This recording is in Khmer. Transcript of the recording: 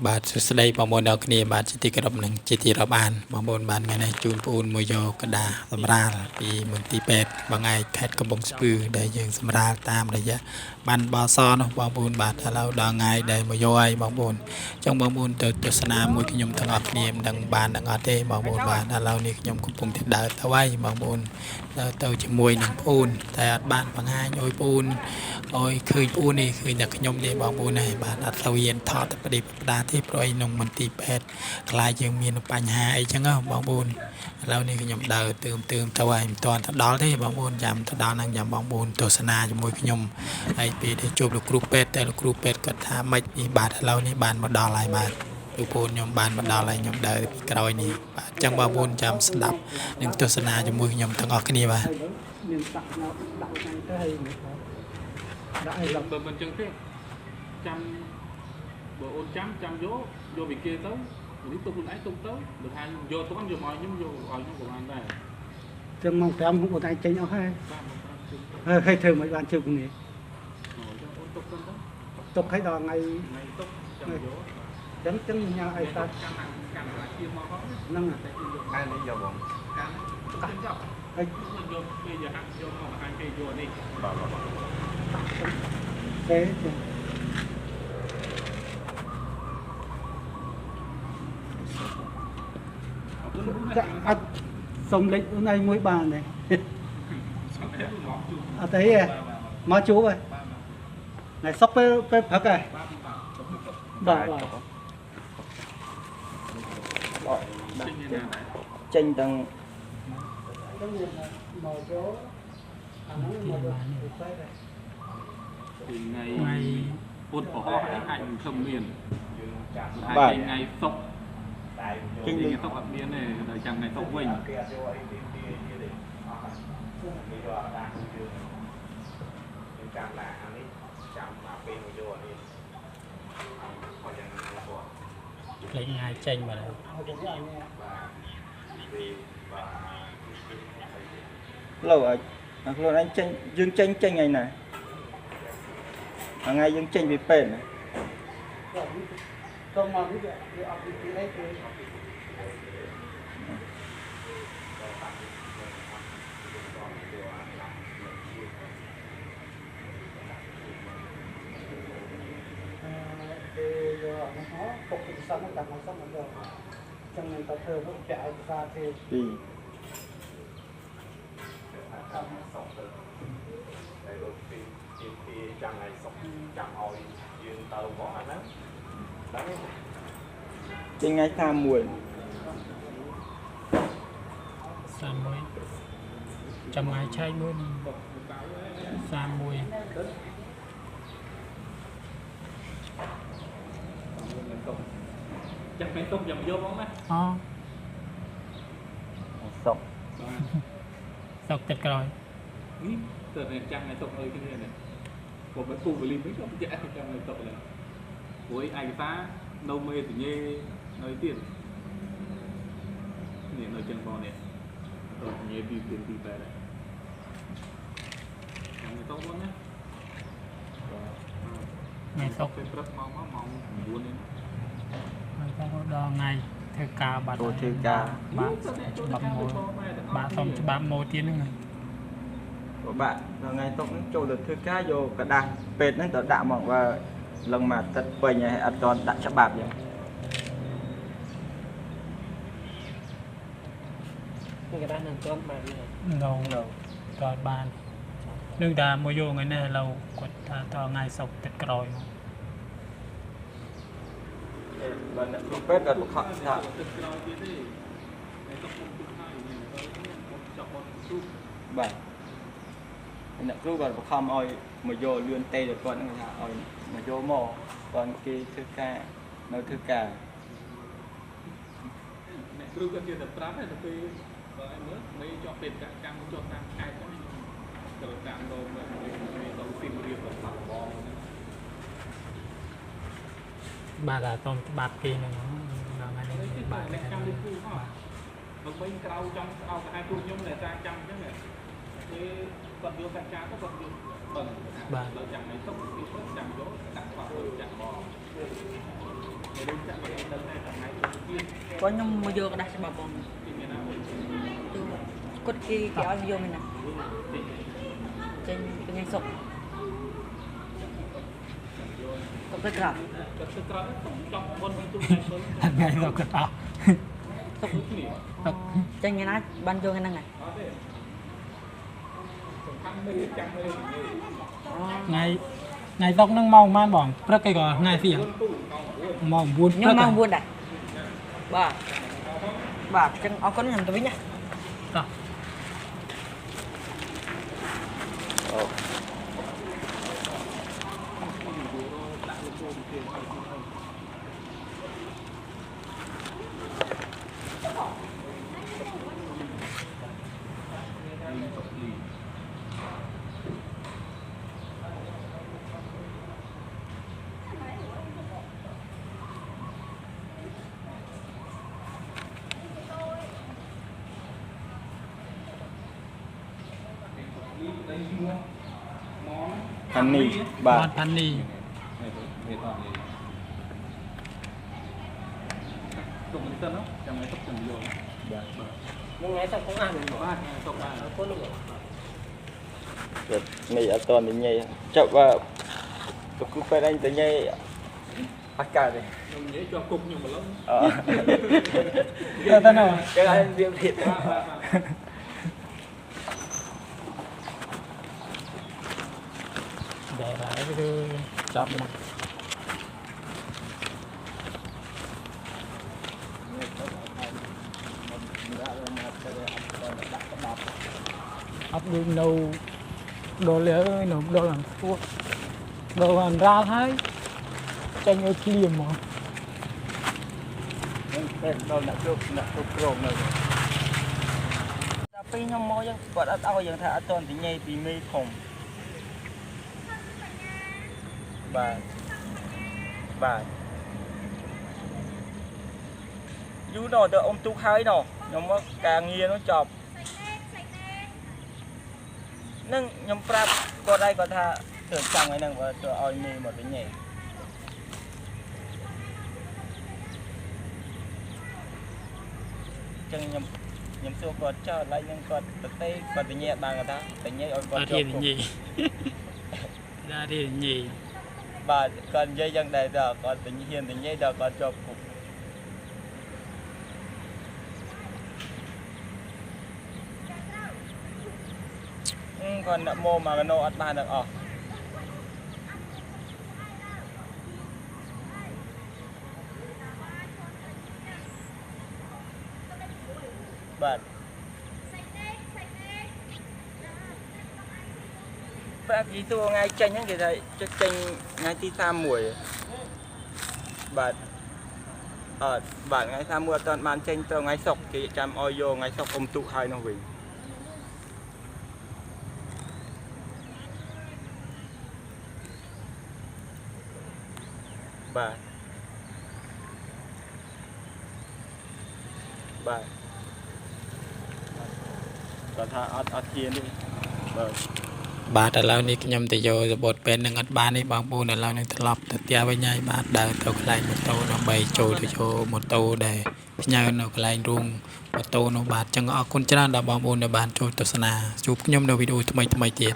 បាទសួស្តីបងប្អូនអ្នកគ្នាបាទជាទីគោរពនិងជាទីរាប់អានបងប្អូនបានថ្ងៃនេះជូនពូនមួយយកកដាសម្រាលពីមន្ទីរពេទ្យបងឯកខេត្តកំពង់ស្ពឺដែលយើងសម្រាលតាមរយៈបានបសនោះបងប្អូនបាទឥឡូវដល់ថ្ងៃដែលមួយយកហើយបងប្អូនចង់បងប្អូនទៅទស្សនាមួយខ្ញុំទាំងអស់គ្នាមិនដឹងបានទាំងអត់ទេបងប្អូនបាទឥឡូវនេះខ្ញុំកំពុងតែដើរទៅហើយបងប្អូនទៅជាមួយនឹងប្អូនតែអត់បានបង្ហាញឲ្យប្អូនឲ្យឃើញប្អូននេះឃើញតែខ្ញុំទេបងប្អូនហើយបាទអត់ទៅរៀនថតប្រឌិបដាទេព្រោះឯក្នុងមន្ទីរពេទ្យខ្លាចយើងមានបញ្ហាអីចឹងបងប្អូនឥឡូវនេះខ្ញុំដើរទៅទៅហើយមិនទាន់ទៅដល់ទេបងប្អូនចាំទៅដល់ហ្នឹងចាំបងប្អូនទស្សនាជាមួយខ្ញុំហើយពេលដែលជួបលោកគ្រូពេទ្យតែលោកគ្រូពេទ្យគាត់ថាម៉េចនេះបាទឥឡូវនេះបានមកដល់ហើយបាទលោកប្អូនខ្ញុំបានមកដល់ហើយខ្ញុំដើរពីក្រោយនេះបាទអញ្ចឹងបងប្អូនចាំស្ដាប់និងទស្សនាជាមួយខ្ញុំទាំងអស់គ្នាបាទមានដាក់ហ្នឹងទៅហើយដាក់ឲ្យបើមិនចឹងទេចាំបើអូនចាំយកពីគេទៅនេះទុកខ្លួនឯងទុកទៅបើថាយកទៅយកមកខ្ញុំយកឲ្យខ្ញុំក៏បានដែរចឹងមក5អូនឯងចេញអស់ហើយហើយធ្វើមិនបានជើងគ្នាអូនទុកទៅទុកឲ្យដល់ថ្ងៃទុកចាំយកចឹងញ៉ាំអីតាកាន់ជាមកហ្នឹងតែនេះយកបងកាន់ចាប់ហើយយកគេយកហាក់យកមកខាងគេយកនេះបាទទេអត់សុំលេខខ្លួនឯងមួយបានទេអត់ទេមកជួបហើយថ្ងៃសុកពេលព្រឹកហើយបាទចេញទាំងមកចូលអានោះមកទៅថ្ងៃពុទ្ធប្រហោះអាចមិនធំមានបាទថ្ងៃសុកចេញថ្ងៃសុកអត់មានទេដល់ចាំថ្ងៃសុកវិញចាំឡាអានេះចាំមកពេលមួយយកនេះអត់យ៉ាងណាគាត់លេខថ្ងៃចេញមកហើយlâu rồiខ្លួនanhចេញយើងចេញថ្ងៃណាថ្ងៃយើងចេញពីពេទ្យទៅមកនេះវាអត់ពីអីទេពុកពិសមកតាមមកមកយកចឹងនឹងទៅធ្វើនោះចាក់ឯកសារទេពីចាំថ្ងៃសុកចាំឲ្យយើងទៅបងអាហ្នឹងដល់នេះចេញថ្ងៃ31 ចាំថ្ងៃឆែកមួយ31ចាំពេលទុកចាំយកបងណាអូសុកសុកទឹកក្រោយនេះទៅចាំថ្ងៃទុកអើយគ្នានេះបើមិនពូវលីវិញខ្ញុំចាក់ចាំថ្ងៃទុកឡើយព្រោះឯកសារនៅមេសញ្ញានៅទៀតនេះនៅចឹងបងនេះទៅសញ្ញាពីទីបែរដែរចាំថ្ងៃទុកបងណាថ្ងៃសុកពេលព្រឹកម៉ោង9នេះហើយទៅដល់ថ្ងៃធ្វើការបាត់ធ្វើការបាទច្បាប់មួយបាទសុំច្បាប់មួយទៀតហ្នឹងបាក់ថ្ងៃទុកហ្នឹងចូលទៅធ្វើការយកกระดาษពេទ្យហ្នឹងទៅដាក់មកว่าលឹងមកទឹកពេញហើយអត់ទាន់ដាក់ច្បាប់ចឹងនេះกระดาษនឹងទាន់បានទាន់បាននឹងតែមួយយកថ្ងៃនេះឥឡូវគាត់ថាតថ្ងៃសុកទឹកក្រោយបាទអ្នកគ្រូពេទ្យគាត់បង្ខំថាទឹកក្រោយទៀតទេតែទុកពុកទុកហើយចាប់បត់ទូបាទអ្នកគ្រូគាត់បង្ខំឲ្យមកយកលឿនទេទៅគាត់ហ្នឹងថាឲ្យមកយកមកគាត់គេធ្វើការនៅធ្វើការអ្នកគ្រូគាត់និយាយតែប្រាប់តែពេលបើឯងមើលមេជាប់ពេទ្យកម្មជាប់តាមខេត្តហ្នឹងទៅតាមដងមេទៅទីរៀបរបស់បងបាទអាតច្បាប់គេហ្នឹងថ្ងៃនេះបាទកម្មគ្រូបាទបើវិញក្រៅចំស្អោកឲ្យពួកខ្ញុំតែតាមចាំអញ្ចឹងគេគាត់យកកាចាទៅគាត់យកបឹងបាទលើចាំឲ្យទុកពីចាំយកដាក់គាត់ចាំបង có nhom mà vô cái đá sẽ bảo bông cốt kia kéo vô mình nè trên cái ngay sọc có cái cặp ថ្ងៃទៅគាត់អស់ trên ngay nó ban vô ngay năng này ថ្ងៃតុកនឹងម៉ោងប៉ុន្មានបងព្រឹកគេក៏ថ្ងៃសៀងម៉ោង 9 ព្រឹក nhưng mang buôn đây bà chân áo con nhầm tới nhá តោះ พันนี่บา បា ท ត់ផានី tục mình tân đó trong ngày tục chẳng vô nhưng nghe xong cũng ăn được ba ngày tục ba có lúc นี่เอาตอนนี้ไงจับว่าก็คือไปได้แต่ไงอากาศเลย nhưng nhớ cho cục nhưng mà lớn ទៅទៅណោះ cái anh viêm thịt ដែរហើយគឺចាប់មកអត់ដូចនៅដល់លើនៅដល់អាខ្ពស់ដល់អានរ៉ាល់ហើយចេញឲ្យឃ្លៀមមក เป็นเราหนักโกรมเลยแต่ปีน้องมอยังปวดเอาอย่างถ้าตอนที่ไงปีไม่ผมบาทยูนอเดออมตุกหายนอน้องมอกางเงียน้องจอบนั่งยำปราบก็ได้ก็ถ้าเติมจังไว้นั่งว่าตัวเอามีหมดเป็นไงចឹងខ្ញុំសួរគាត់ចោលឡើយនឹងគាត់ទៅគាត់ទៅញ៉ែបានគាត់ថាទៅញ៉ែឲ្យគាត់ជាប់គុក Ra đi nhì បាទគាត់និយាយយ៉ាងដែរដល់គាត់ទៅហ៊ានទៅញ៉ែដល់គាត់ជាប់គុកគាត់ដាក់មកមកកណោអត់បានទាំងអស់បាទបែបនិយាយទៅថ្ងៃចេញហ្នឹងគេថាចេញថ្ងៃទី31បាទបាទថ្ងៃ31អត់ទាន់បានចេញទៅថ្ងៃសុក្រគេចាំឲ្យយកថ្ងៃសុក្រអ៊ំទុកហើយនោះវិញបាទគាត់ថាអត់ហ៊ានទេបាទ បាទឥឡូវនេះខ្ញុំទៅយករបត់ពេននឹងអត់បាននេះបងប្អូនឥឡូវនឹងត្រឡប់ទៅផ្ទះវិញហើយបាទដើរទៅកន្លែងម៉ូតូដើម្បីចូលទៅយកម៉ូតូដែលផ្ញើនៅកន្លែងរូងម៉ូតូនោះបាទចឹងអរគុណច្រើនដល់បងប្អូនដែលបានចូលទស្សនាជួបខ្ញុំនៅវីដេអូថ្មីៗទៀត